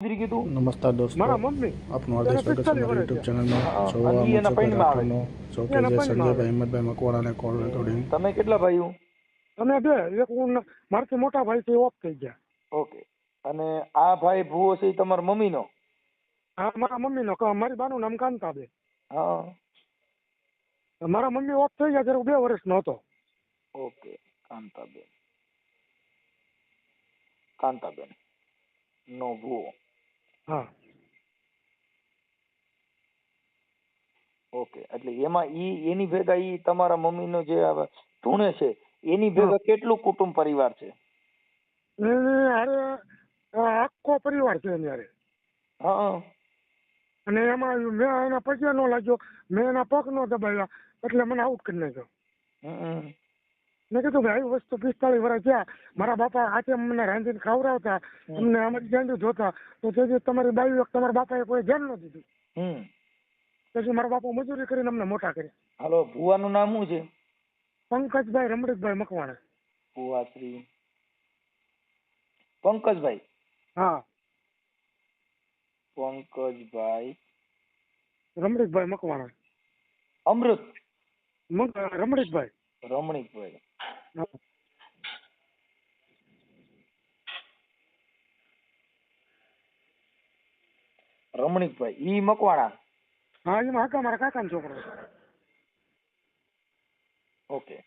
કીધું નમસ્કાર દોસ્તો, મારા મમ્મી આપનું હાર્દિક સ્વાગત છે મારી યુટ્યુબ ચેનલમાં. જોવા અને એના મુજબ પૈણમાં આવે આપણનો છે સૌકે એના જે પૈણમાં આવે સંજયભાઈ હિંમતભાઈ મકવાણાને કોલ રેકોર્ડિંગ. તમે કેટલા ભાઈઓ? અમે બે. એક હું મારથી મોટા ભાઈ છે ઓફ થઈ ગયા. ઓકે. અને આ ભાઈ ભૂવો છે ઈ તમારા મમ્મીનો? હા, મારા મમ્મીનો. મારી બાનું નામ કાંતાબેન. હા. મારા મમ્મી ઓફ થઈ ગયા ત્યારે હું 2 વર્ષનો હતો. ઓકે. કાંતાબેન. કાંતાબેન નો ભૂવો. હા. ઓકે. એટલે એમાં એની ભેગા ઈ તમારા મમ્મીનો જે ધૂણે છે એની ભેગા કેટલું કુટુંબ પરિવાર છે? અરે આખો પરિવાર છે એની હારે. હા. અને એમાં મેં એના પગે નો લાગ્યો, મેં એના પગ નો દબાવ્યા, એટલે મને આઉટ કરી નાખ્યો. મેં કીધું ભાઈ આવી વસ્તુ 45 વર્ષ થયા, મારા બાપા હાથે મને રાંધીને ખવડાવતા, અમને અમારી ગાંડી જોતા, તો તેથી તમારી બાઈ તમારા બાપાએ કોઈ ધ્યાન ન દીધું. પછી મારા બાપા મજૂરી કરીને અમને મોટા કર્યા. હાલો, ભુવાનું નામ શું છે? પંકજભાઈ રમણીકભાઈ મકવાણા. ભુવાશ્રી પંકજભાઈ. હા. પંકજભાઈ રમણીકભાઈ મકવાણા. અમૃત રમણીકભાઈ. રમણીકભાઈ. રમણીકભાઈ ઈ મકવાણા. હા, એમાં હતા મારા કાકાનો છોકરો. ઓકે.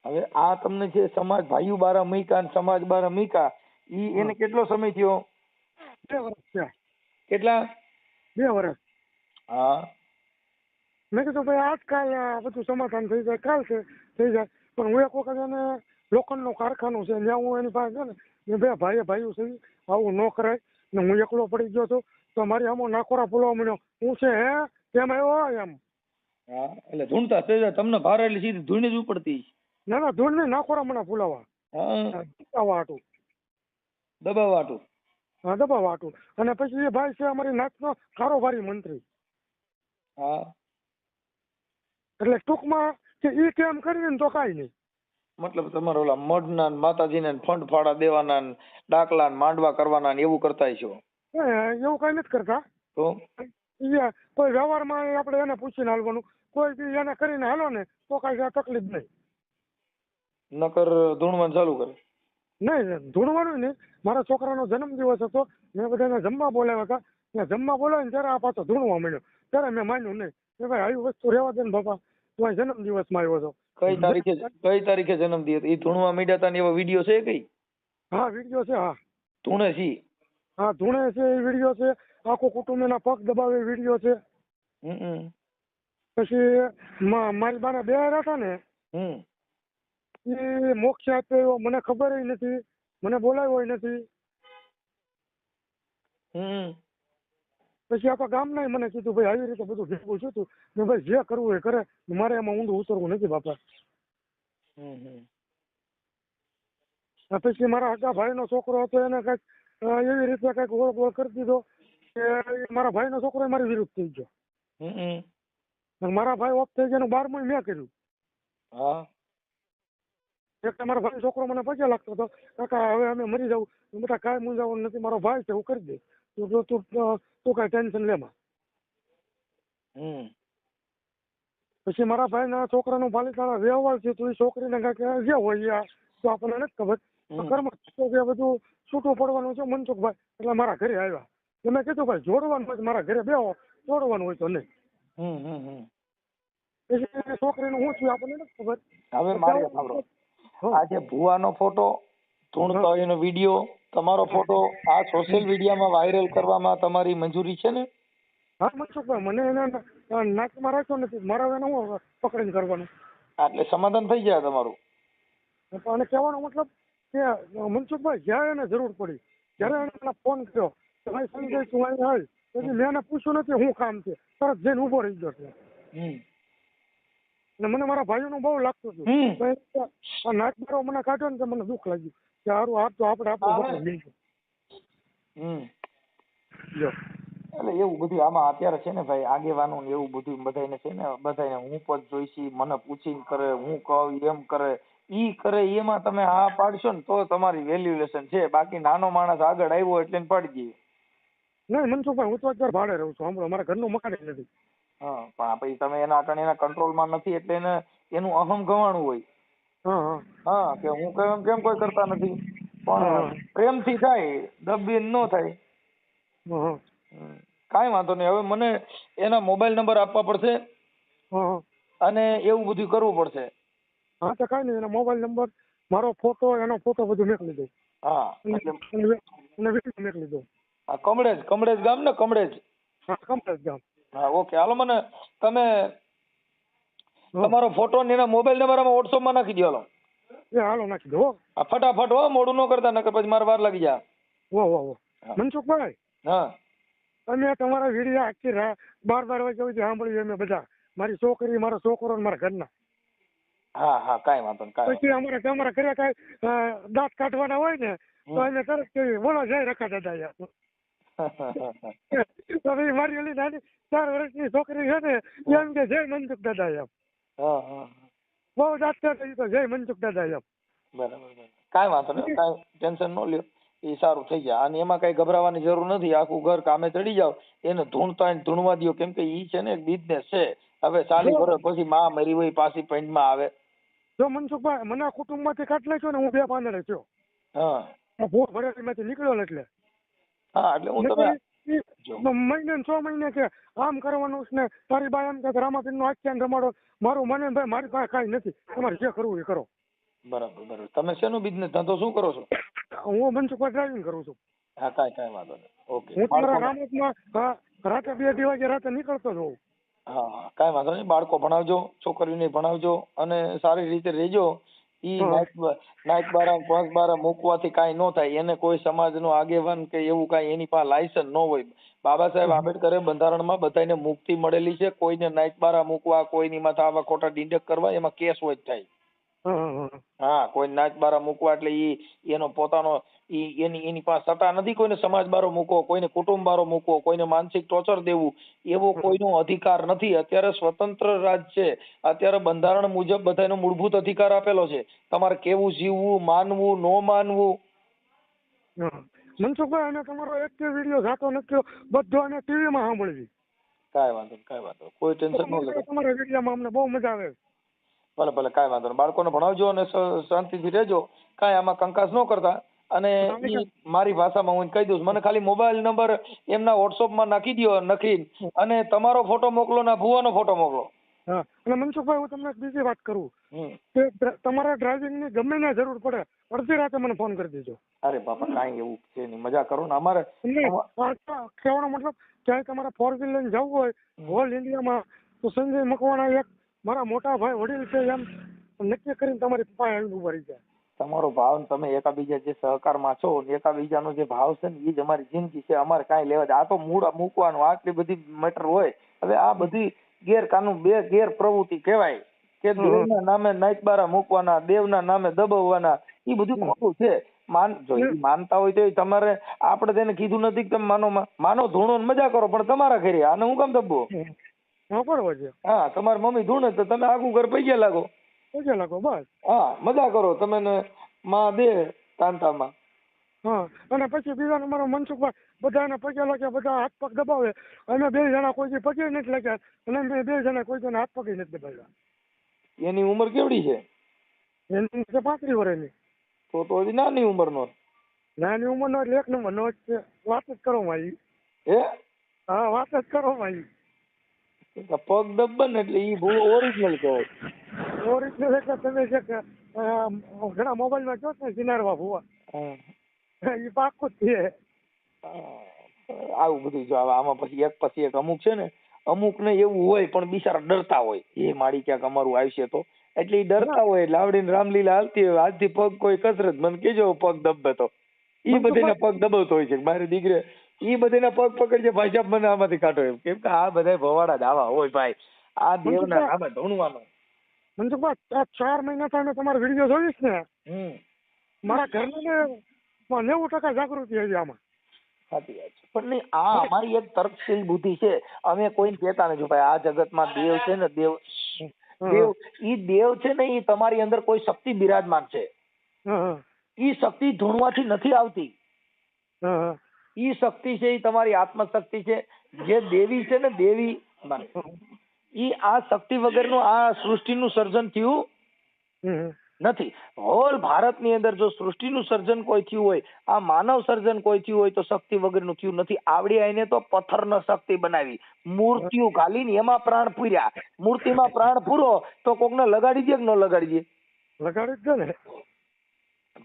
હવે આ તમને જે સમાજ ભાઈઓ બારા મીકા અને સમાજ બારા મીકા, ઈ એને કેટલો સમય થયો? 2 વર્ષ થયા. કેટલા? 2 વર્ષ. હા. મેં કીધું ભાઈ આજકાલ બધું સમાધાન થઈ જાય, કાલ છે થઈ જાય, પણ હું એક વખત એને લોખંડનું કારખાનું છે ત્યાં હું એની પાસે છે ને બે ભાઈઓ છે, આવું ન કરાય ને હું એકલો પડી ગયો હતો તો મારી આમાં નાખોરા બોલવા મળ્યો, હું છે હે કેમ આવ્યો એમ. હા, એટલે ધૂણતા થઈ તમને ભારે એટલે સીધી ધૂણી જ ઉપડતી? ના ધૂણ નહીં, નાખોરા મને ફૂલાવા. હા. દબાવવા હાટું. દબાવવા હાટું? હા, દબાવવા હાટું. અને પછી એ ભાઈ છે અમારી નાતનો કારોબારી મંત્રી. હા. એટલે ટૂંકમાં કે ઈ કેમ કરીને તો કાંઈ નહીં. મતલબ તમારે ઓલા મઢના માતાજીને ફંડ ફાળા દેવાના, ડાકલા માંડવા કરવાના એવું કરતા છો? એવું કઈ નથી કરતા. તો કોઈ વ્યવહારમાં આપણે એને પૂછીને હાલવાનું, કોઈ બી એને કરીને હાલો ને તો કઈ તકલીફ નહીં. નકર ધૂણવાનું ચાલુ કરે? નહીં, ધૂણવાનું નહીં. મારા છોકરાનો જન્મદિવસ હતો, મેં બધાને જમવા બોલાવ્યા હતા, ત્યાં જમવા બોલાવીને ત્યારે આ પાછો ધૂણવા મળ્યો, ત્યારે મેં માન્યું નહીં કે ભાઈ આવી વસ્તુ રહેવા દે ને બાપા, તું આ જન્મદિવસમાં આવ્યો છો. કઈ તારીખે જન્મદિવસ? એ ધૂણવા મીડ્યા હતા ને એવો વિડીયો છે કઈ? હા, વિડીયો છે. હા, ધૂણે છે. હા, ધૂણે છે એ વિડીયો છે. આખું કુટુંબ એના પગ દબાવે વિડીયો છે. પછી મારી બાને બે હતા ને એ મોક્ષ આપ્યો મને ખબર નથી, મને બોલાવ્યો નથી. પછી આખા ગામના મને કીધું ભાઈ આવી રીતે બધું ભેગું છું તું ને ભાઈ જે કરવું એ કરે, મારે એમાં ઊંડું ઉતરવું નથી બાપા. પછી મારા હગા ભાઈનો છોકરો હતો એને કઈક એવી રીતે કઈક ઓળખ કરી દીધો કે મારા ભાઈનો છોકરો મારી વિરુદ્ધ થઈ ગયો. મારા ભાઈ ઓફ થઈ ગયા 12મું મેં કર્યું. હા. એક મારા ભાઈ છોકરો મને પગે લાગતો હતો, કાકા હવે અમે મરી જવું, બેટા કાંઈ મૂંઝાવાનું નથી, મારો ભાઈ છે હું કરી દે, તું કાંઈ ટેન્શન લેમાં. પછી મારા ભાઈના છોકરાનું પાલિતાણા વ્યવહાર છે તો એ છોકરીને કાંઈક જે હોય તો આપણને નથી ખબર, ઘરમાં બધું છૂટું પડવાનું છે મનસુખભાઈ, એટલે મારા ઘરે આવ્યા. મેં કીધું ભાઈ જોડવાનું હોય મારા ઘરે બેહો, જોડવાનું હોય તો નહીં. પછી છોકરીનું શું થયું આપણને નથી ખબર. હવે મારે સાંભળો, આ જે ભુવાનો ફોટો, ધૂણતો એનો વિડીયો, તમારો ફોટો આ સોશિયલ મીડિયામાં વાયરલ કરવામાં તમારી મંજૂરી છે ને? હા મનસુખભાઈ, મને એને નાકમાં રાખ્યો નથી, મારે એને હું પકડીને કરવાનું. એટલે સમાધાન થઈ જાય તમારું? અને કહેવાનો મતલબ કે મનસુખભાઈ જ્યારે એને જરૂર પડી ત્યારે એને ફોન કર્યો કે ભાઈ સંજય તું અહીં હાલ, પછી મેં એને પૂછ્યું નથી શું કામ છે, તરત જઈને ઉભો રહી ગયો છે. ને મને મારા ભાઈઓનું બહુ લાગતું હતું, આ નાચબારો મને કાઢ્યો ને તો મને દુઃખ લાગ્યું કે સારું આ તો આપણે આપણું મિલશું. એટલે એવું બધું આમાં અત્યારે છે ને ભાઈ, આગેવાનો ને એવું બધું બધાને છે ને, બધાને હું પદ જોઈશી, મને પૂછીને કરે, હું કહું એમ કરે, ઈ કરે, એમાં તમે હા પાડશો ને તો તમારી વેલ્યુએશન છે, બાકી નાનો માણસ આગળ આવ્યો એટલે પાડી દઈએ. નહીં મનસુખભાઈ, હું તો અત્યારે ભાડે રહું છું. સાંભળો, મારા ઘરનું મકાન જ નથી. હા, પણ પછી તમે એના અટાણે એના કંટ્રોલમાં નથી એટલે એને એનું અહમ ગવાણું હોય. હા હા હા, કે હું કેમ કોઈ કરતા નથી, હા પણ પ્રેમથી થાય, દબીને ન થાય. હા કાંઈ વાંધો નહીં. હવે મને એના મોબાઈલ નંબર આપવા પડશે હા અને એવું બધું કરવું પડશે. હા, તો કાંઈ નહીં, એનો મોબાઈલ નંબર, મારો ફોટો, એનો ફોટો બધું મેકલી દઉં. હા, અને એટલે વિડીયો મેકલી દઉં. હા, કમળેજ ગામ ને, કમળેજ. હા, કમ્પ્લેટ જામ. હા, ઓકે. હાલો, મને તમે હા, તમારો ફોટો ને એના મોબાઈલ નંબર આમાં વોટ્સઅપમાં નાખી દો. હાલો, એ હાલો નાખી દો. આ ફટાફટ હો, મોડું ન કરતા, નકર પછી મારે વાર લાગી જાય. વાહ. હા. મનસુખભાઈ, હા અમે તમારા વિડીયો આખી 12 વાગ્યા સુધી સાંભળીએ અમે બધા. મારી છોકરી, મારો છોકરો ને મારા ઘરના. હા, કાંઈ વાંધો નહીં, કાંઈ પછી તમારા ઘરે કાંઈ દાંત કાઢવાના હોય ને તો અમે તરત કહીએ, બોલો જય રખા દાદા યાર. વાંધો. તો પછી મારી ઓલી નાની 4 વર્ષની છોકરી છે ને, એમ કે જય મનસુખ દાદા એમ. હા, બહુ દાંત કાઢે તો જય મનસુખ દાદા એમ. બરાબર. કાંઈ વાંધો નહીં, કાંઈ ટેન્શન ન લ્યો, એ સારું થઈ જાય. અને એમાં કઈ ગભરાવાની જરૂર નથી. આખું ઘર કામે ચડી જાવ, એને ધૂણવા દો, કેમ કે ઈ છે ને એક બિઝનેસ છે. હવે 40 વર્ષ પછી માં મરી હોય પાછી પેન્ટમાં આવે. જો મનસુખભાઈ, મને આ કુટુંબમાંથી કાઢ નાખ્યો ને, હું 2 પાંદડે થયો. હા ભૂખ ભરેલીમાંથી નીકળ્યો ને એટલે. એટલે હું તમે મહિને 6 મહિને કે આમ કરવાનું છે ને, તારી બા એમ કે રામાપીર નો આખ્યાન રમાડો. મારું મને ભાઈ, મારી પાસે કાંઈ નથી, તમારે જે કરવું એ કરો. બરાબર. તમે શેનો બિઝનેસ ધંધો શું કરો છો? હું મનસુખભાઈ ડ્રાઇવિંગ કરું છું. હા, કાંઈ વાંધો નહીં. ઓકે. હું તમારા રામોદમાં રાતે 2-2 વાગે રાતે નીકળતો જ હોઉં. હા, કાંઈ વાંધો નહીં. બાળકો ભણાવજો, છોકરીઓને ભણાવજો અને સારી રીતે રહેજો. ઈ નાઈટ બારા પાંચ બારા મૂકવાથી કાંઈ ન થાય. એને કોઈ સમાજનો આગેવાન કે એવું કાંઈ એની પાસે લાયસન્સ ન હોય. બાબા સાહેબ આંબેડકરે બંધારણમાં બધાને મુક્તિ મળેલી છે. કોઈને નાઈટ બારા મૂકવા, કોઈની માથે આવા ખોટા ડિંડક કરવા, એમાં કેસ હોય જ થાય. હા, કોઈ નાચ બારા મૂકવા એટલે એનો પોતાનો એની પાસે સત્તા નથી. કોઈને સમાજ બારો મૂકો, કોઈને કુટુંબ બારો મૂકો, કોઈને માનસિક ટોર્ચર દેવું, એવો કોઈનો અધિકાર નથી. અત્યારે સ્વતંત્ર રાજ છે. અત્યારે બંધારણ મુજબ બધાનો મૂળભૂત અધિકાર આપેલો છે. તમારે કેવું જીવવું, માનવું, ન માનવું. મનસુખભાઈ, અને તમારો એક વિડીયો જાતો નથી, બધો અને ટીવીમાં સાંભળવી. કાંઈ વાંધો, કોઈ ટેન્શન ન લે. તમારા વિડીયોમાં અમને બહુ મજા આવે. ભલે કાંઈ વાંધો નહીં. બાળકોને ભણાવજો અને શાંતિથી રહેજો. કાંઈ આમાં કંકાસ ન કરતા. અને ઈ મારી ભાષામાં હું કહી દઉં. મને ખાલી મોબાઈલ નંબર એમના વોટ્સઅપમાં નાખી દો, અને તમારો ફોટો મોકલો ને ભુવાનો ફોટો મોકલો. હા, અને મનસુખભાઈ, હું તમને બીજી વાત કરું કે તમારા ડ્રાઇવિંગ ની ગમે ને જરૂર પડે, અડધી રાતે મને ફોન કરી દેજો. અરે બાપા, કાંઈ એવું છે નહીં, મજા કરો ને. અમારે કહેવાનો મતલબ, ક્યાંય તમારે 4 વ્હીલ લઈને જવું હોય ઓલ ઇન્ડિયામાં, તો સંજય મકવાણા એક મારા મોટા ભાઈ વડીલ છે, એમ નક્કી કરીને તમારી પાસે આવીને ઉભા રહી જાય. તમારો ભાવ, તમે એકાબીજા જે સહકારમાં છો, એકાબીજાનો જે ભાવ છે ને, એ જ અમારી જિંદગી છે. અમારે કાંઈ લેવા દે. આ તો મૂળ મૂકવાનું, આટલી બધી મેટર હોય. હવે આ બધી ગેરકાનૂન, ગેર પ્રવૃત્તિ કહેવાય કે દેવના નામે નાઈટ બારા મૂકવાના, દેવના નામે દબાવવાના, એ બધું ખોટું છે. જો એ માનતા હોય તો તમારે, આપણે તેને કીધું નથી કે તમે માનો ધૂણો મજા કરો, પણ તમારા ઘરે આને હું કામ દબવો? હા, તમારી મમ્મી ધૂણે તો તમે આખું ઘર પૈયા લાગો. બસ. હા, મજા કરો તમે ને માં દે કાંતામાં. હા, અને પછી બીજા નંબર મનસુખભાઈ, બધાને પગે લાગ્યા, બધા હાથ પગ દબાવે. અમે 2 જણા કોઈ પગે નથી લાગ્યા, અને અમે 2 જણા કોઈ હાથ પગે નથી દબાવ્યા. એની ઉંમર કેવડી છે? એની 35 વર્ષની. તો હજી નાની ઉંમરનો. નાની ઉંમરનો એટલે 1 નંબરનો જ છે. વાત જ કરો માં. હા, વાત જ કરો માં. પગ દબન એટલે ઈ બહુ ઓરિજિનલ કહેવાય. ઓરિજિનલ એટલે તમે જે ઘણા મોબાઈલમાં જો ને સિનારવા ભુવા, એ પાકું જ છે. આવું બધું જો આમાં પછી એક અમુક છે ને, અમુક ને એવું હોય પણ બિચારા ડરતા હોય, એ માડી ક્યાંક અમારું આવશે તો, એટલે એ ડરતા હોય. એટલે આવડીને રામલીલા હાલતી હોય, આજથી પગ કોઈ કસરત મને કેજો પગ દબે તો ઈ બધાના પગ દબાવતો હોય છે. મારી દીકરી ઈ બધાના પગ પકડજે, ભાઈ સાહેબ મને આમાંથી કાઢો એમ. કેમ કે આ બધા ભવાડા જ આવા હોય ભાઈ. આ દેવના નામે ધૂણવાનો. મનસુખભાઈ, 4 મહિના તમે તમારો વિડીયો જોઈશ ને, મારા ઘરને 90% જાગૃતિ હજી આમાં. સાચી વાત છે. પણ નહીં, આ અમારી એક તર્કશીલ બુદ્ધિ છે. અમે કોઈને કહેતા નથી ભાઈ આ જગતમાં દેવ છે ને, દેવ ઈ દેવ છે ને, ઈ તમારી અંદર કોઈ શક્તિ બિરાજમાન છે. ઈ શક્તિ ધૂણવાથી નથી આવતી. ઈ શક્તિ છે, ઈ તમારી આત્મશક્તિ છે. જે દેવી છે ને દેવી, ઈ આ શક્તિ વગરનું આ સૃષ્ટિનું સર્જન થયું નથી. હોલ ભારતની અંદર જો સૃષ્ટિનું સર્જન કોઈ થયું હોય, આ માનવ સર્જન કોઈ થયું હોય તો શક્તિ વગરનું થયું નથી. આવડી આઈને તો પથ્થરનો શક્તિ બનાવી, મૂર્તિઓ ઘાલીને એમાં પ્રાણ પૂર્યા. મૂર્તિમાં પ્રાણ પૂરો તો કોકને લગાડી દે કે ન લગાડી દે? લગાડી જ દે ને.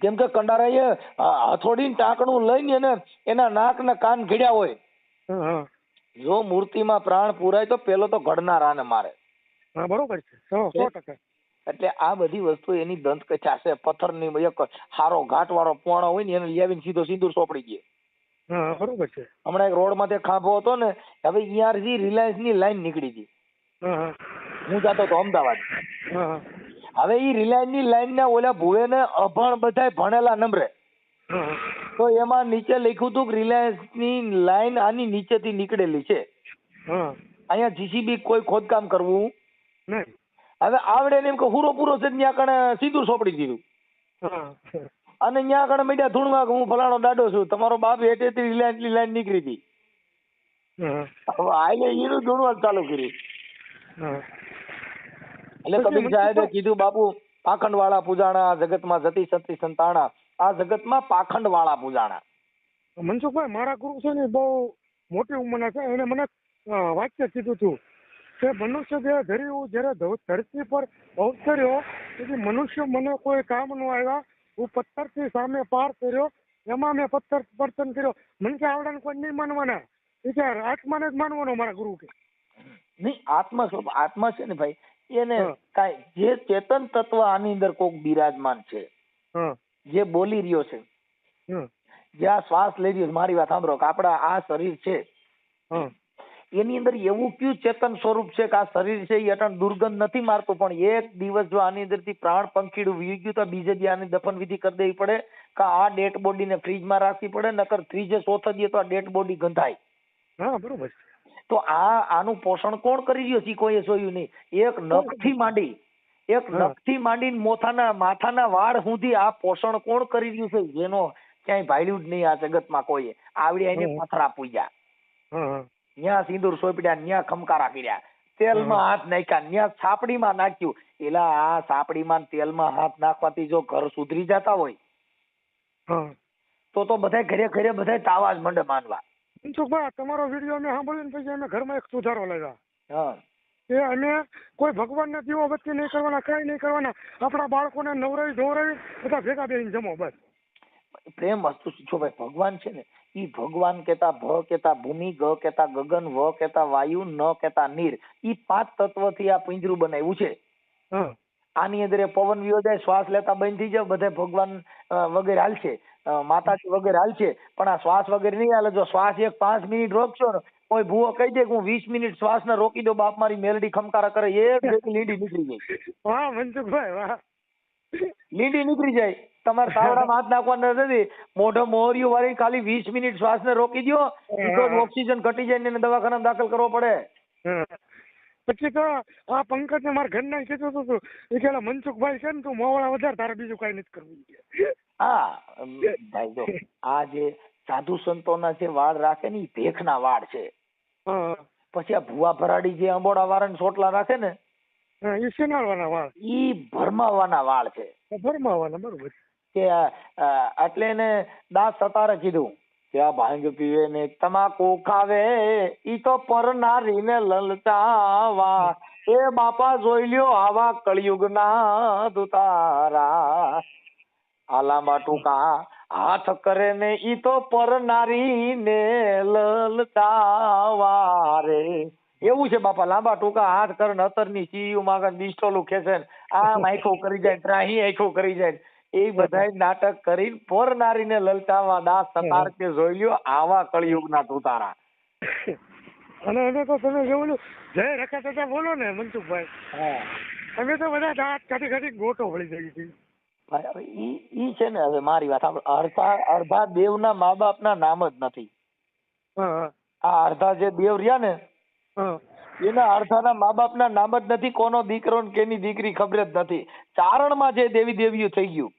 કેમ કે કંડારાએ હથોડીને ટાંકણું લઈને એને એના નાક ને કાન ઘડ્યા હોય. જો મૂર્તિમાં પ્રાણ પુરાય તો પેલો તો ઘડનારાને મારે. હા બરોબર છે, 100%. એટલે આ બધી વસ્તુ એની દંતકથા છે. પથ્થરની એક હારો ઘાટ વાળો પોણો હોય ને એને લઈ આવીને સીધો સિંદૂર સોંપડી દે. હા બરોબર છે. હમણાં એક રોડ માંથી ખાંભો હતો ને, હવે ઈઆરજી રિલાયન્સ ની લાઈન નીકળી હતી. હું જતો હતો અમદાવાદ. હવે ઈ રિલાયન્સ ની લાઈન ના ઓલા ભુવે ને અભણ બધાય ભણેલા નંબરે, તો એમાં નીચે લખ્યું હતું કે રિલાયન્સ ની લાઈન આની નીચેથી નીકળેલી છે. અહીંયા જીસીબી કોઈ ખોદકામ કરવું નહીં. હવે આવડે ને એમ કે હુરો પૂરો છે, ત્યાં કણે સિંદૂર સોંપડી દીધું. અને ત્યાં કણે મીડિયા ધૂણવા કે હું ફલાણો દાડો છું, તમારો બાપ હેઠેથી રિલાયન્સ ની લાઈન નીકળી હતી. હવે આઈને એનું ધૂણવાનું ચાલુ કર્યું. એટલે કબીર સાહેબે કીધું, બાપુ પાખંડ વાળા પૂજાણા, જગતમાં જતી સતી સંતાણા. આ જગતમાં પાખંડ વાળા પૂજાણા. મનસુખભાઈ, મારા ગુરુ છે ને બહુ મોટી ઉંમરના છે, એને મને વાક્ય કીધું હતું કે મનુષ્ય જે ધર્યું જયારે ધરતી પર અવતર્યો તેથી મનુષ્ય મને કોઈ કામ નો આવ્યા, હું પથ્થરથી સામે પાર કર્યો, એમાં મેં પથ્થર વર્તન કર્યો. મને કે આવડાને કોઈ નહીં માનવાના, એ કે આત્માને જ માનવાનો મારા ગુરુ કે. નહીં, આત્મા છે ને ભાઈ, એને કાંઈ જે ચેતન તત્વ આની અંદર કોક બિરાજમાન છે, જે બોલી રહ્યો છે, જે આ શ્વાસ લઈ રહ્યો, મારી વાત સાંભળો, કે આપડા આ શરીર છે એની અંદર એવું કયું ચેતન સ્વરૂપ છે કે આ શરીર છે એ અટણ દુર્ગંધ નથી મારતું, પણ એક દિવસ જો આની અંદર થી પ્રાણ પંખીડું વી ગયું તો બીજે દી આની દફન વિધિ કરી દેવી પડે, કે આ ડેડ બોડી ને ફ્રીજમાં રાખવી પડે, નકર ત્રીજે ચોથે દી તો આ ડેડ બોડી ગંધાય. હા બરોબર. તો આનું પોષણ કોણ કરી રહ્યો છે કોઈએ જોયું નહીં. એક નખથી માંડીને માથાના વાળ સુધી આ પોષણ કોણ કરી રહ્યું છે, જેનો ક્યાંય ભાળ્યું જ નહીં આ જગતમાં કોઈએ. આવડી એને પથરા પૂજ્યા, ન્યા સિંદૂર સોંપડ્યા, ન્યા ખમકારા કર્યા, તેલમાં હાથ નાખ્યા, ન્યા સાપડીમાં નાખ્યું. એલા આ સાપડીમાં તેલમાં હાથ નાખવાથી જો ઘર સુધરી જતા હોય તો બધા ઘરે ઘરે બધા તાવા જ મંડે માનવા. મનસુખભાઈ, તમારો વિડીયો મેં સાંભળ્યો ને પછી અમે ઘરમાં એક સુધારો લાવ્યા કે અમે કોઈ ભગવાનને દીવો બત્તી નહીં કરવાના, કઈ નહીં કરવાના, આપણા બાળકોને નવરાવી ધોવરાવી બધા ભેગા બેસીને જમો બસ. પ્રેમ વસ્તુ છો ભાઈ. ભગવાન છે ને ઈ ભગવાન કેતા ભ કેતા ભૂમિ, ગ કેતા ગગન, વ કેતા વાયુ, ન કેતા નીર. ઈ 5 તત્વથી આ પિંજરું બનાવ્યું છે. આની અંદર પવન વિયો જાય, શ્વાસ લેતા બંધ થઈ જાય, બધા ભગવાન વગેરે હાલશે, માતાજી વગેરે હાલશે, પણ આ શ્વાસ વગેરે નહીં હાલે. જો શ્વાસ એક 5 મિનિટ રોકશો ને, કોઈ ભૂવો કહી દે કે હું 20 મિનિટ શ્વાસ ને રોકી દો, બાપ મારી મેલડી ખમકારા કરે, એક લીંડી નીકળી જાય. વાહ મનસુખભાઈ વાહ, લીંડી નીકળી જાય. તમારે તાવડામાં હાથ નાખવાના નથી, મોઢો મોહરિયું વાળી ખાલી 20 મિનિટ શ્વાસ ને રોકી દો, ઓક્સિજન ઘટી જાય ને દવાખાનામાં દાખલ કરવો પડે. પછી તો આ પંકજ ને મારા ઘરના કીધું હતું એ કે મનસુખભાઈ છે ને તું મોવાળા વધારે, તારે બીજું કઈ નથી કરવું. હા ભાઈ, જો આ જે સાધુ સંતોના જે વાળ રાખે ને એ ભેખના વાળ છે. પછી આ ભુવા ભરાડી જે અંબોડા વાળા સોટલા રાખે ને એ શેનાળવાના વાળ, ઈ ભરમાવાના વાળ છે. ભરમાવાના, બરોબર. કે એટલે એને દાસ સતારે કીધું કે આ ભાંગ પીવે ને તમાકુ ખાવે ઈ તો પરનારીને લલચાવા, એ બાપા જોઈ લ્યો આવા કળિયુગના દુતારા, આ લાંબા ટૂંકા હાથ કરે ને ઈ તો પરનારીને લલચાવા રે. એવું છે બાપા, લાંબા ટૂંકા હાથ કરે ને અતરની સીયુ માગન બિસ્ટોલું ખેંચે ને આ આંખો કરી જાય, ત્રાહી આંખો કરી જાય, એ બધા નાટક કરી પરનારીને લલચાવા, દાસ સતાર કે જોઈ લ્યો આવા કળિયુગના ધુતારા. અને અમે તો તમે જોયું જય રખા થતા બોલો ને મનસુખભાઈ, અમે તો બધા દાંત કાઢી કાઢી ગોટો વળી જઈ હતી. ઈ છે ને, હવે મારી વાત અડધા દેવના મા બાપના નામ જ નથી. આ અડધા જે દેવ રહ્યા ને એના અડધાના મા બાપના નામ જ નથી, કોનો દીકરો ને કેની દીકરી ખબર જ નથી. ચારણમાં જે દેવી દેવીઓ થઈ ગયું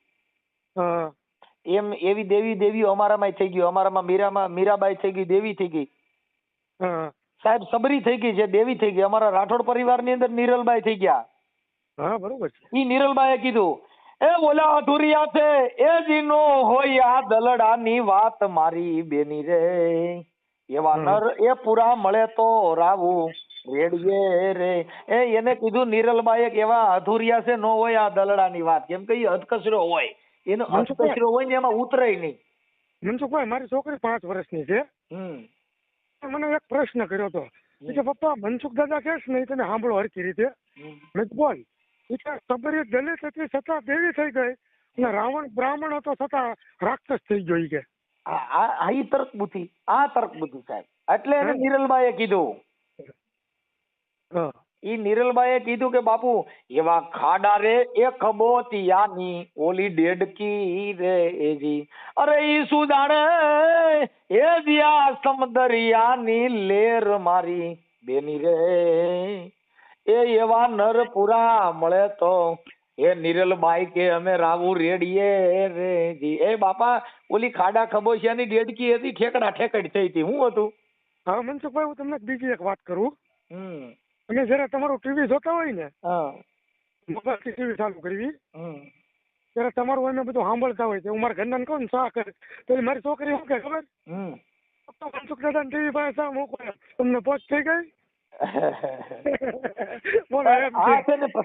એમ એવી દેવીઓ અમારામાં થઈ ગયું. અમારામાં મીરાબાઈ થઈ ગઈ, દેવી થઈ ગઈ. હા સાહેબ સબરી થઈ ગઈ છે, દેવી થઈ ગઈ. અમારા રાઠોડ પરિવારની અંદર નિરલબાઈ થઈ ગયા. હા બરોબર છે. ઈ નિરલબાઈએ કીધું, એ ઓલા અધુરિયા છે એ જીનો હોય આ દલડાની વાત મારી બેની રે, એવા નર એ પૂરા મળે તો રાવું રેડીએ રે. એને કીધું નિરલબાઈએ કે એવા અધુરિયા છે નો હોય આ દલડાની વાત, કેમ કે ઈ અધકચરો હોય, એનો અધકચરો હોય ને એમાં ઉતરે નહીં. મનસુખભાઈ મારી છોકરી 5 વર્ષની છે. મને એક પ્રશ્ન કર્યો હતો કે પપ્પા મનસુખ દાદા કે છે ને તને સાંભળો હરખી રીતે. મેં બોલ સબરી દલિત હતી છતાં દેવી થઈ ગઈ અને રાવણ બ્રાહ્મણ હતો છતાં રાક્ષસ થઈ ગયો ઈ કે. ઈ તર્ક બુદ્ધિ, આ તર્ક બુદ્ધિ સાહેબ. એટલે એને નિરલબાઈએ કીધું, ઈ નિરલબાઈએ કીધું કે બાપુ એવા ખાડા રે એ ખબોતિયાની ઓલી ડેડકી રે એજી, અરે ઈ શું જાણે એ દિયા સમદરિયાની લેર મારી બેની રે, એ એવા નર પુરા મળે તો એ નિરલબાઈ કે અમે રાવું રેડીએ રે જી. એ બાપા ઓલી ખાડા ખબોશિયાની ડેડકી હતી, ઠેકડા ઠેકડી થઈ હતી. શું હતું? હા મનસુખભાઈ હું તમને બીજી એક વાત કરું. અને જયારે તમારું ટીવી જોતા હોય ને, મોબાઈલથી ટીવી ચાલુ કરવી, ત્યારે તમારું એને બધું સાંભળતા હોય છે. હું મારા ઘરના કહું ને શા કરે તો મારી છોકરી શું કે ખબર, મનસુખ દાદા ટીવી પાસે શા મૂકો, તમને પોચ થઈ ગઈ.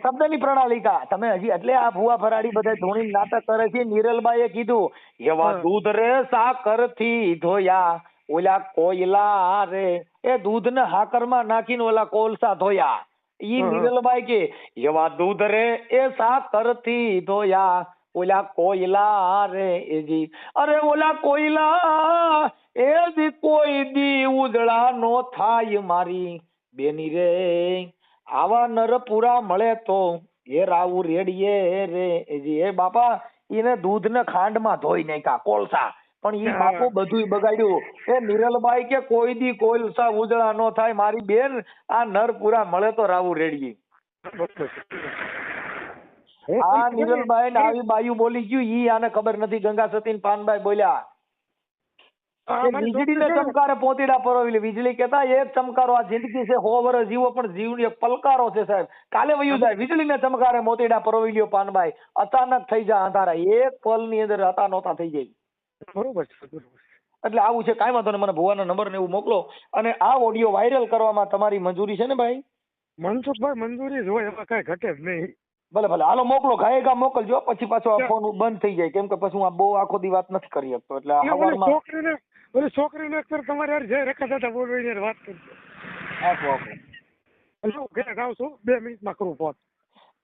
શબ્દની પ્રણાલિકા તમે હજી એટલે આ ભુવા ફરાડી બધા ધોણી નાટક કરે છે. નિરલબાઈએ કીધું એવા દૂધ રે સાકર થી ધોયા ઓલા કોયલા રે, એ દૂધ ને હાકર માં નાખીને ઓલા કોલસા ધોયા. ઈ નિરલબાઈ કે એવા દૂધ રે એ સાકર થી ધોયા ઓલા કોયલા રે એજી, અરે ઓલા કોયલા એ દી કોઈ દી ઉજળા નો થાય મારી બેની રે, આવા નર પૂરા મળે તો એ રાવું રેડીએ રે એજી. એ બાપા એને દૂધ ને ખાંડ માં ધોઈ નાખ્યા કોલસા, પણ ઈ બાપુ બધું બગાડ્યું. એ નિરલબાઈ કે કોઈ દી કોલસા ઉજળા નો થાય મારી બેન, આ નર પૂરા મળે તો રાવું રેડીએ. આ નિરલબાઈ ને આવી બાયુ બોલી ગયું, ઈ આને ખબર નથી. ગંગા સતી પાનબાઈ બોલ્યા વીજળી ને ચમકારે પોતીડા પરોવી. વીજળી કેતા એક ચમકારો આ જિંદગી છે 100 વર્ષ જીવો પણ જીવની એક પલકારો છે સાહેબ, કાલે વયું જાય. વીજળી ને ચમકારે મોતીડા પરોવી લ્યો પાનબાઈ, અચાનક થઈ જાય અંધારા, એક પલ ની અંદર હતા નહોતા થઈ જાય. બરોબર છે. એટલે આવું છે. કાંઈ વાંધો નહીં, મને ભુવાના નંબર ને એવું મોકલો. અને આ ઓડિયો વાયરલ કરવામાં તમારી મંજૂરી છે ને ભાઈ? મનસુખભાઈ મંજૂરી જ હોય, એમાં કઈ ઘટે જ નહીં. ભલે ભલે હાલો મોકલો, ગાયગા મોકલજો, પછી પાછો આ ફોન બંધ થઈ જાય, કેમ કે પછી હું આ બહુ આખો દી વાત નથી કરી શકતો. એટલે છોકરીને તમારે યાર જય રેખા દાદા બોલવી વાત કરજો. ઘરે જાઉં છું 2 મિનિટમાં કરું ફોન.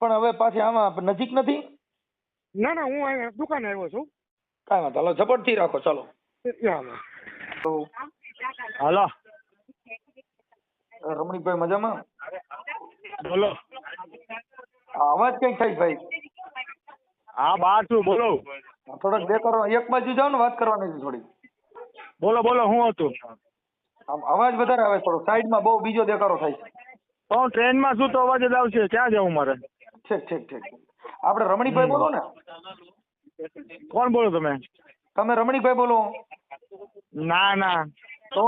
પણ હવે પાછી આમાં નજીક નથી? ના ના હું અહીંયા દુકાને આવ્યો છું. કાંઈ વાંધો, હાલો ઝપટથી રાખો. ચાલો હાલો રમણીકભાઈ મજામાં? બોલો. અવાજ કઈક થાય ભાઈ? હા બહાર છું, બોલો. થોડોક બેકારો એક બાજુ જાઓ ને, વાત કરવાની છે થોડી. બોલો બોલો, શું હતું? અવાજ વધારે આવે, થોડો સાઈડમાં બહુ બીજો દેખાડો થાય છે. તો હું ટ્રેનમાં છું તો અવાજ જ આવશે. ક્યાં જવું મારે? ઠીક ઠીક ઠીક. આપણે રમણીકભાઈ બોલો ને? કોણ બોલો તમે? તમે રમણીકભાઈ બોલો? ના ના. તો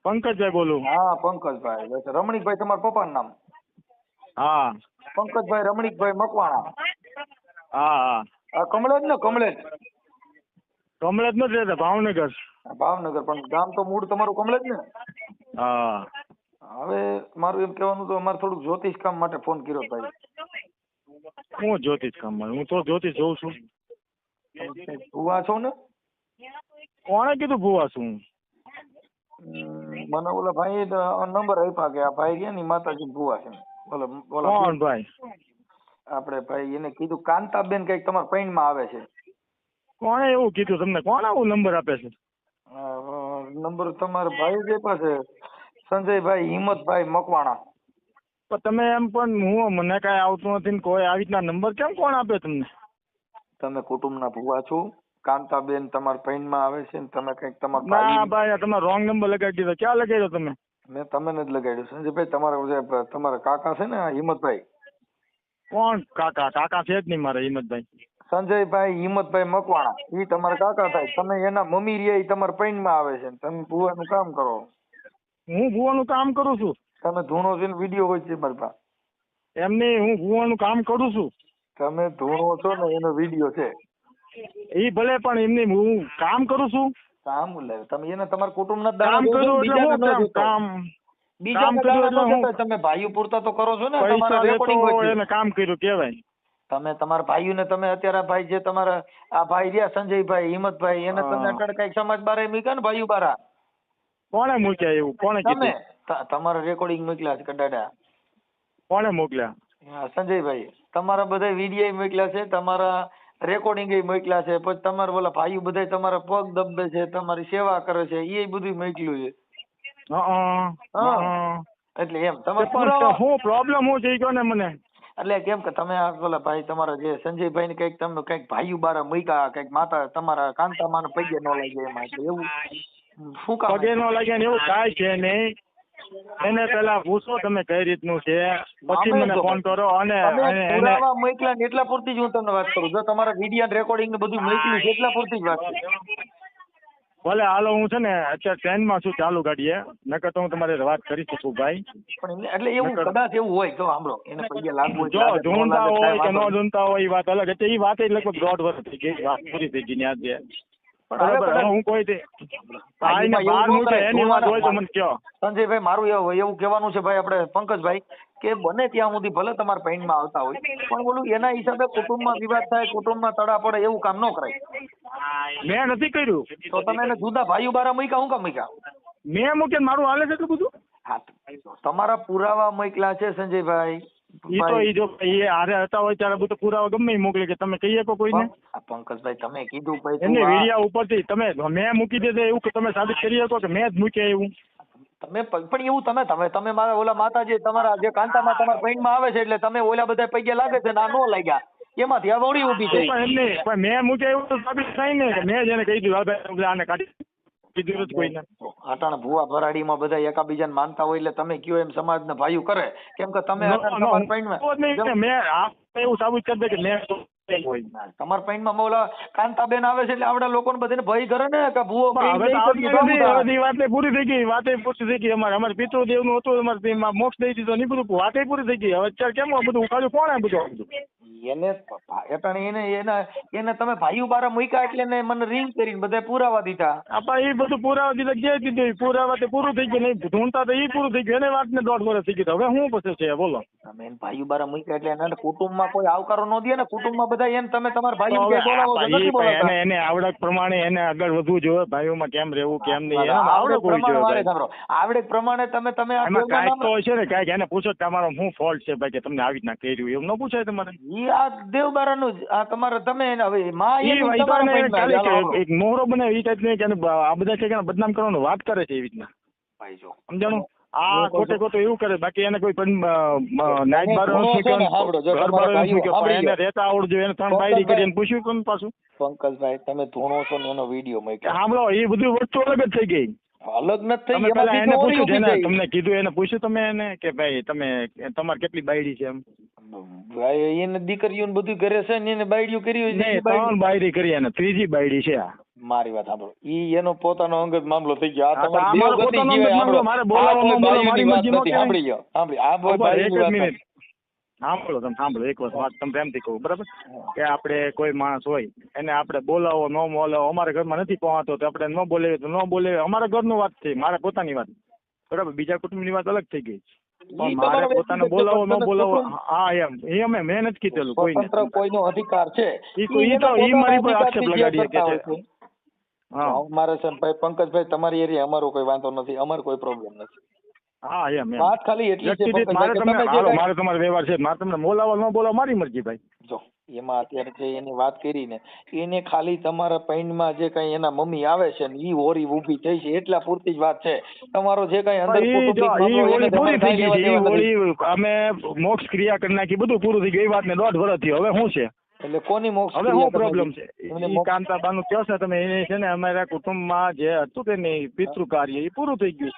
પંકજભાઈ બોલું. હા પંકજભાઈ. રમણીકભાઈ તમારા પપ્પાનું નામ? હા પંકજભાઈ રમણીકભાઈ મકવાણા. હા હા. કમળેજ ને? કમળેજ કમળેજ નથી રહેતા, ભાવનગર. ભાવનગર, પણ ગામ તો મૂળ તમારું કમળેજ ને? હા. હવે મારું એમ કહેવાનું તો અમારે થોડુંક જ્યોતિષ કામ માટે ફોન કર્યો ભાઈ. હું જ્યોતિષ કામમાં? હું તો જ્યોતિષ જોઉં છું. ભુવા છો ને? કોણે કીધું ભુવા છું? મને ઓલા ભાઈ નંબર આપ્યા કે આ ભાઈ ગયા ને માતાજી ભુવા છે. કોણ ભાઈ? આપણે ભાઈ એને કીધું કાંતાબેન કઈક તમારા પૈણમાં આવે છે. કોણે એવું કીધું તમને? કોણ આવું નંબર આપે છે? નંબર તમારા ભાઈ જે પાસે સંજયભાઈ હિંમતભાઈ મકવાણા. પણ તમે એમ પણ હું મને કાંઈ આવતું નથી ને કોઈ આવી રીતના નંબર કેમ કોણ આપે તમને? તમે કુટુંબના ભુવા છો, કાંતાબેન તમારા પૈણમાં આવે છે ને તમે કઈક તમારા ના ભાઈ, તમે રોંગ નંબર લગાડી દીધો. ક્યાં લગાડ્યો તમે? મેં તમને જ લગાડ્યું. સંજયભાઈ તમારા કાકા છે ને હિંમતભાઈ? કોણ કાકા? કાકા છે જ નહીં મારે હિંમતભાઈ. સંજયભાઈ હિંમતભાઈ મકવાણા ઈ તમારા કાકા થાય. તમે એના મમ્મી રહ્યા ઈ તમારા પૈણમાં આવે છે. તમે ભુવાનું કામ કરો. હું ભુવાનું કામ કરું છું. તમે ધૂણો છે ને વિડીયો હોય છે મારી પાસે. એમને હું ભુવાનું કામ કરું છું. તમે ધૂણો છો ને એનો વિડીયો છે. એ ભલે પણ એમની હું કામ કરું છું. કામ લે તમે એને તમારા કુટુંબના કામ કરું એટલે હું કામ બીજાના દાણા ન દેતા. તમે ભાઈઓ પૂરતા તો કરો છો ને. પૈસા તમારા લેતો રેકોર્ડિંગ હોય છે. એને કામ કર્યું કહેવાય. તમે તમારા ભાઈઓને તમે અત્યારે આ ભાઈ જે તમારા આ ભાઈ રહ્યા સંજયભાઈ હિંમતભાઈ એને તમે અત્યારે કઈક સમાજ બારે મૂક્યા ને ભાઈઓ બારા કોણે મૂક્યા એવું કોણે તમે કીધું? તમારા રેકોર્ડિંગ મોકલ્યા છે કડાડા. કોણે મોકલ્યા? હા સંજયભાઈ તમારા બધા વિડીયો મોકલ્યા છે, તમારા રેકોર્ડિંગ મોકલ્યા છે, પછી તમારા બોલા ભાઈઓ બધા તમારા પગ દબે છે, તમારી સેવા કરે છે, એ બધું મોકલ્યું છે. એટલે એમ તમારે હું પ્રોબ્લેમ હું થઈ ગયો ને મને એટલે કેમ કે તમે આ બોલા ભાઈ તમારા જે સંજયભાઈ ને કઈક તમે કઈક ભાઈઓ બારા મૂક્યા કઈક માતા તમારા કાંતામાં પગે ન લાગે એમાં એટલે એવું શું કામ પગે નો લાગે ને એવું કાંઈ છે નહીં. એને પેલા પૂછો તમે કઈ રીતનું છે પછી મને ફોન કરો. અને પુરાવા મોકલ્યા ને એટલા પૂરતી જ હું તમને વાત કરું. જો તમારા વિડીયો રેકોર્ડિંગ ને બધું મોકલ્યું છે એટલા પૂરતી જ વાત છે. ભલે હાલો હું છે ને અત્યારે ટ્રેનમાં છું ચાલુ ગાડીએ નકર તો હું તમારે વાત કરી શકું ભાઈ. પણ એટલે એવું કદાચ એવું હોય તો સાંભળો એને પગે લાગવું જો ઢૂંઢતા હોય કે ન ઢૂંઢતા હોય એ વાત અલગ. એટલે એ વાત જ લગભગ 1.5 વર્ષ થઈ ગઈ. વાત પૂરી થઈ ગઈ ત્યાં જ. બરાબર હું કોઈ ભાઈને બહાર મૂકે એની વાત હોય તો મને કહો. સંજયભાઈ મારું એવું કહેવાનું છે ભાઈ આપણે પંકજભાઈ કે બને ત્યાં સુધી ભલે તમારા પૈણમાં આવતા હોય પણ બોલું એના હિસાબે કુટુંબમાં વિવાદ થાય કુટુંબમાં તડા પડે એવું કામ ન કરાય. મેં નથી કર્યું તો તમે એને જુદા ભાઈઓ બારા મૂક્યા હું કામ મૂક્યા? મેં મૂકે મારું હાલે છે એટલું બધું. હા તમારા પુરાવા મોકલ્યા છે સંજયભાઈ. ઈ તો ઈ જો એ હારે હતા હોય ત્યારે બધું પુરાવા ગમે ઈ મોકલે કે તમે કહી શકો કોઈને. પંકજભાઈ તમે કીધું ભાઈ એની વિડિયા ઉપરથી તમે મેં મૂકી દીધે એવું કે તમે સાબિત કરી શકો કે મેં જ મૂક્યા એવું? તમે પણ એવું તમે મારા ઓલા માતાજી તમારા જે કાંતામાં તમારા પૈણમાં આવે છે એટલે તમે ઓલા બધા પૈગે લાગે છે ને આ નો લાગ્યા એમાંથી આ વળી ઊભી થઈ. પણ મેં મૂક્યા એવું તો સાબિત થાય ને કે મેં જેને કહી દીધું આને કાઢી કીધું જ કોઈને. અટાણે ભુવા ભરાડીમાં બધા એકાબીજાને માનતા હોય એટલે તમે કયો એમ સમાજના ભાઈઓ કરે કેમ કે તમે એવું સાબિત કરી દે કે મેં તમારા પૈણમાં ઓલા કાંતાબેન આવે છે એટલે આવડા લોકોને બધાને ભય કરે ને કે ભુવો બધી વાત પૂરી થઈ ગઈ. વાતે પૂરી થઈ ગઈ. અમારે પિતૃદેવ નું હતું અમારે મોક્ષ દઈ દીધો નહીં બધું વાતે પૂરી થઈ ગઈ. હવે અત્યારે કેમ બધું ઉકાળ્યું કોણ આ બધું? એને તમે ભાઈઓ બારા મૂક્યા એટલે મને રિંગ કરીને બધા પુરાવા દીધા. એ બધું પુરાવા દીધા જે દીધું પુરાવા તે પૂરું થઈ ગયું. નહીં ઢૂંઢતા તો એ પૂરું થઈ ગયું. એને વાત ને 1.5 વર્ષ થઈ ગયું. હવે હું પછી છે બોલો? તમે એને ભાઈઓ બારા મૂક્યા એટલે એના કુટુંબમાં કોઈ આવકારો ન દે ને કુટુંબમાં બધા એમ તમે તમારા ભાઈઓ એને આવડત પ્રમાણે એને આગળ વધવું જોઈએ. ભાઈઓમાં કેમ રહેવું કેમ નહીં આવડત પ્રમાણે તમે કાંઈક તો છે ને કાંઈક એને પૂછો તમારો શું ફોલ્ટ છે ભાઈ કે તમને આવી રીતના કર્યું એમ ન પૂછાય તમારે? આ દેવબારાનું જ આ તમારે તમે હવે એક મોહરો બને એ ટાઈપ નહીં કે આ બધા છે કે બદનામ કરવાનું વાત કરે છે એવી રીતના સમજાણું. આ ખોટે ખોટું એવું કરે બાકી એને કોઈ પણ નાઈટ બાર એને રહેતા આવડું જોઈએ. એને 3 બાયડી કરી એને પૂછ્યું કોણ પાછું? પંકજભાઈ તમે ધૂણો છો ને એનો વિડીયો મૂક્યો. સાંભળો એ બધું વસ્તુ અલગ જ થઈ ગઈ. અલગ નથી થઈ. પેલા એને પૂછ્યું છે તમને કીધું એને પૂછ્યું તમે એને કે ભાઈ તમે તમારે કેટલી બાયડી છે એમ? ભાઈ એને દીકરીઓ બધું કરે છે ને એને બાયડીઓ કરી નહીં 3 બાયડી કરી એને 3જી બાયડી છે આ. મારી વાત સાંભળો ઈ એનો પોતાનો અંગત મામલો થઈ ગયો. આ તમારો પોતાનો અંગત મામલો મારે બોલાવવાનો બોલો મારી મરજી નો સાંભળી ગયો સાંભળી આ ભાઈ એક મિનિટ સાંભળો તમે સાંભળો એક વાત તમે પ્રેમથી કહું બરાબર કે આપણે કોઈ માણસ હોય એને આપણે બોલાવો ન બોલાવો અમારા ઘરમાં નથી પહોંચતો તો આપણે ન બોલાવીએ તો ન બોલાવીએ અમારા ઘરનું વાત થઈ મારા પોતાની વાત બરાબર બીજા કુટુંબની વાત અલગ થઈ ગઈ. મારે પોતાને બોલાવો ન બોલાવો હા એમ મેં નથી કીધેલું કોઈને કોઈનો અધિકાર છે ઈ મારી પર આક્ષેપ લગાડીએ કે છે. મારે છે ભાઈ પંકજભાઈ તમારી એરિયા અમારો કોઈ વાંધો નથી અમારો કોઈ પ્રોબ્લેમ નથી. હા એમ વાત ખાલી એટલી છે મારે તમારો વ્યવહાર છે મારે તમને બોલાવો ન બોલાવો મારી મરજી ભાઈ. જો એમાં અત્યારે જે એની વાત કરી ને એને ખાલી તમારા પૈણમાં જે કઈ એના મમ્મી આવે છે ને ઈ હોરી ઊભી થઈ છે એટલા પૂરતી જ વાત છે. તમારો જે કઈ અંદર પૂરી થઈ ગઈ છે હોળી અમે મોક્ષ ક્રિયા કરી નાખી બધું પૂરું થઈ ગયું એ વાત ને 1.5 વર્ષ થયો. હવે શું છે એટલે કોની મોક્ષ હવે શું પ્રોબ્લેમ છે? કાંતાબાનું કહો છો તમે એને છે ને અમારા કુટુંબમાં જે હતું કે નહીં પિતૃ કાર્ય એ પૂરું થઈ ગયું.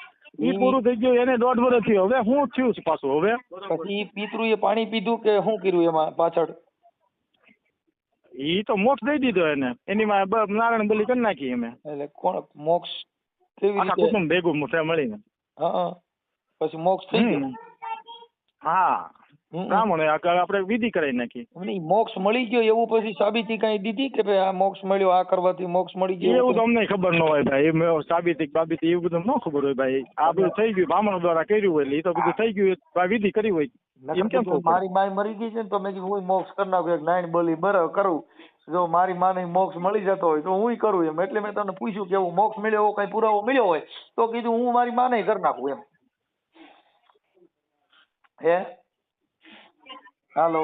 એ પૂરું થઈ ગયું એને 1.5 વર્ષ થયું. હવે શું થયું છે પાછું? હવે પછી પિતૃએ પાણી પીધું કે શું કર્યું એમાં પાછળ? ઈ તો મોક્ષ દઈ દીધો એને, એની માં નારાયણ બલી કરી નાખી અમે એટલે કોણ મોક્ષ કેવી આખા રીતે? કુટુંબ ભેગું મળીને. હા પછી મોક્ષ થઈ ગયો? હા બ્રાહ્મણ આપણે વિધિ કરાવી નાખી. નહીં, મોક્ષ મળી ગયો એવું પછી સાબિતી કઈ દીધી કે ભાઈ આ મોક્ષ મળ્યો, આ કરવાથી મોક્ષ મળી ગયો? એવું તો અમને ખબર ન હોય ભાઈ, સાબિતી બાબિતી એવું બધું ન ખબર હોય ભાઈ. આ બધું થઈ ગયું બ્રાહ્મણ દ્વારા કર્યું હોય એટલે એ તો બધું થઈ ગયું, વિધિ કરી હોય એમ કેમ ખબર? મારી માય મરી ગઈ છે ને તો મેં કીધું હું મોક્ષ કરી નાખું, એક નાઈન બલી બરાબર કરું. જો મારી માને મોક્ષ મળી જતો હોય તો હું કરું એમ. એટલે મેં તમને પૂછ્યું કે એવું મોક્ષ મળ્યો એવો કઈ પુરાવો મળ્યો હોય તો કીધું હું મારી માને કરી નાખું એમ. હે હાલો.